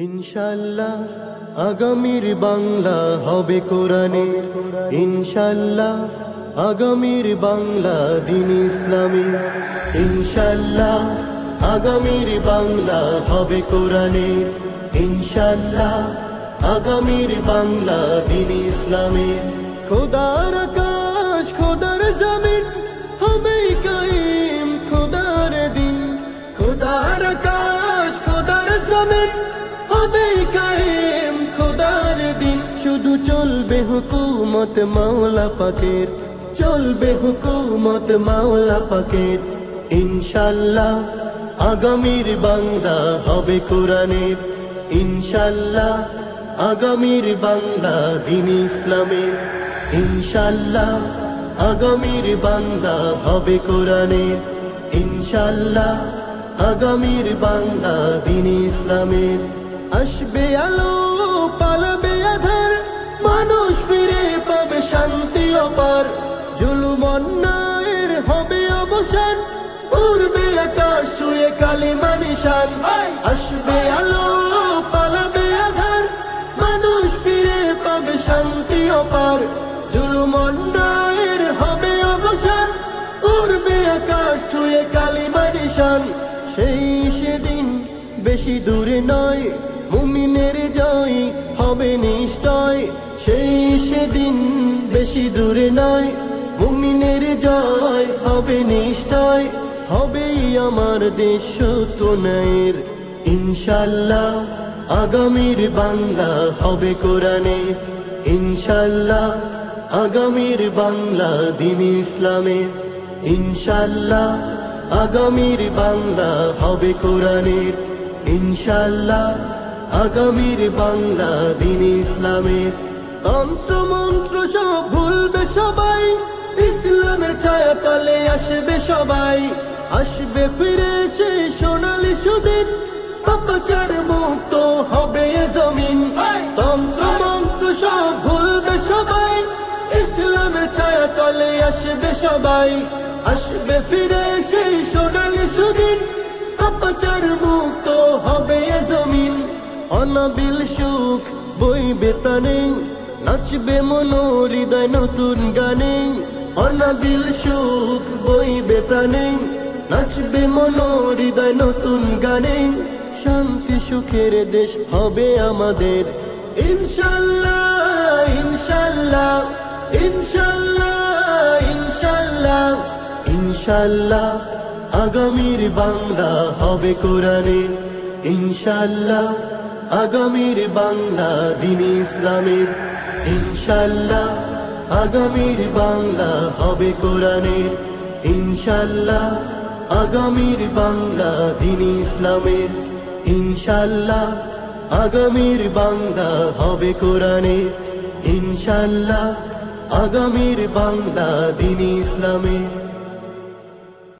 ইনশাআল্লাহ আগামীর বাংলা হবে কোরআনের, ইনশাআল্লাহ আগামীর বাংলা দ্বীন ইসলামী, ইনশাআল্লাহ আগামীর বাংলা হবে কোরআনের, ইনশাআল্লাহ আগামীর বাংলা দ্বীন ইসলামী। খোদার আকাশ খোদার জমিন হবে কায়েম খোদার দিন, খোদার আকাশ খোদার জমিন হবে কায়েম খোদার দিন। শুধু চলবে হুকুমত মাওলা পাকের, চলবে হুকুমত মাওলা পাকের, ইনশাআল্লাহ আগামীর বাংলা হবে কোরআনের, ইনশাআল্লাহ আগামীর বাংলা দ্বীন ইসলামী, ইনশাআল্লাহ আগামীর বাংলা হবে কোরআনের, ইনশাআল্লাহ আগামীর বাংলা দ্বীন ইসলামের। আসবে আলো পালাবে আধার, মানুষ ফিরে পাবে শান্তি অপার, জুলুম অন্যায়ের হবে অবসান, উড়বে আকাশ ছুঁয়ে কালিমা নিশান। আসবে আলো পালাবে আধার, মানুষ ফিরে পাবে শান্তি অপার, জুলুম অন্যায়ের হবে অবসান, উড়বে আকাশ ছুঁয়ে কালিমা নিশান। সেই সেদিন বেশি দূরে নয়, মুমিনের জয় হবে নিশ্চয়, সেই সেদিন বেশি দূরে নয়, মুমিনের জয় হবে নিশ্চয়। হবেই আমার দেশ সত্য ন্যায়ের, ইনশাআল্লাহ আগামীর বাংলা হবে কোরআনের, ইনশাআল্লাহ আগামীর বাংলা দ্বীন ইসলামের, ইনশাআল্লাহ আগামীর বাংলা হবে কোরআনের, ইনশাআল্লাহ আগামীর বাংলা দ্বীন ইসলামের। তন্ত্র মন্ত্র সব ভুলবে সবাই, ইসলামের ছায়া তলে আসবে সবাই, আসবে ফিরে সেই সোনালি সুদিন, পাপাচার মুক্ত হবে এ জমিন। তন্ত্র মন্ত্র সব ভুলবে সবাই, ইসলামের ছায়া তলে আসবে সবাই, আসবে ফিরে সেই সোনালি সুদিন, পাপাচার মুক্ত হবে এ জমিন। অনাবিল সুখ বইবে প্রাণে, নাচবে মন হৃদয় নতুন গানে, অনাবিল সুখ বইবে প্রাণে, নাচবে মন হৃদয় নতুন গানে। শান্তি সুখের দেশ হবে আমাদের, ইনশাআল্লাহ ইনশাআল্লাহ ইনশাআল্লাহ ইনশাআল্লাহ, ইনশাআল্লাহ আগামীর বাংলা হবে কোরআনের, ইনশাআল্লাহ আগামীর বাংলা দ্বীন ইসলামের, ইনশাআল্লাহ আগামীর বাংলা হবে কোরআনের, ইনশাআল্লাহ আগামীর বাংলা দ্বীন ইসলামের, ইনশাআল্লাহ আগামীর বাংলা হবে কোরআনের, ইনশাআল্লাহ আগামীর বাংলা দ্বীন ইসলামের।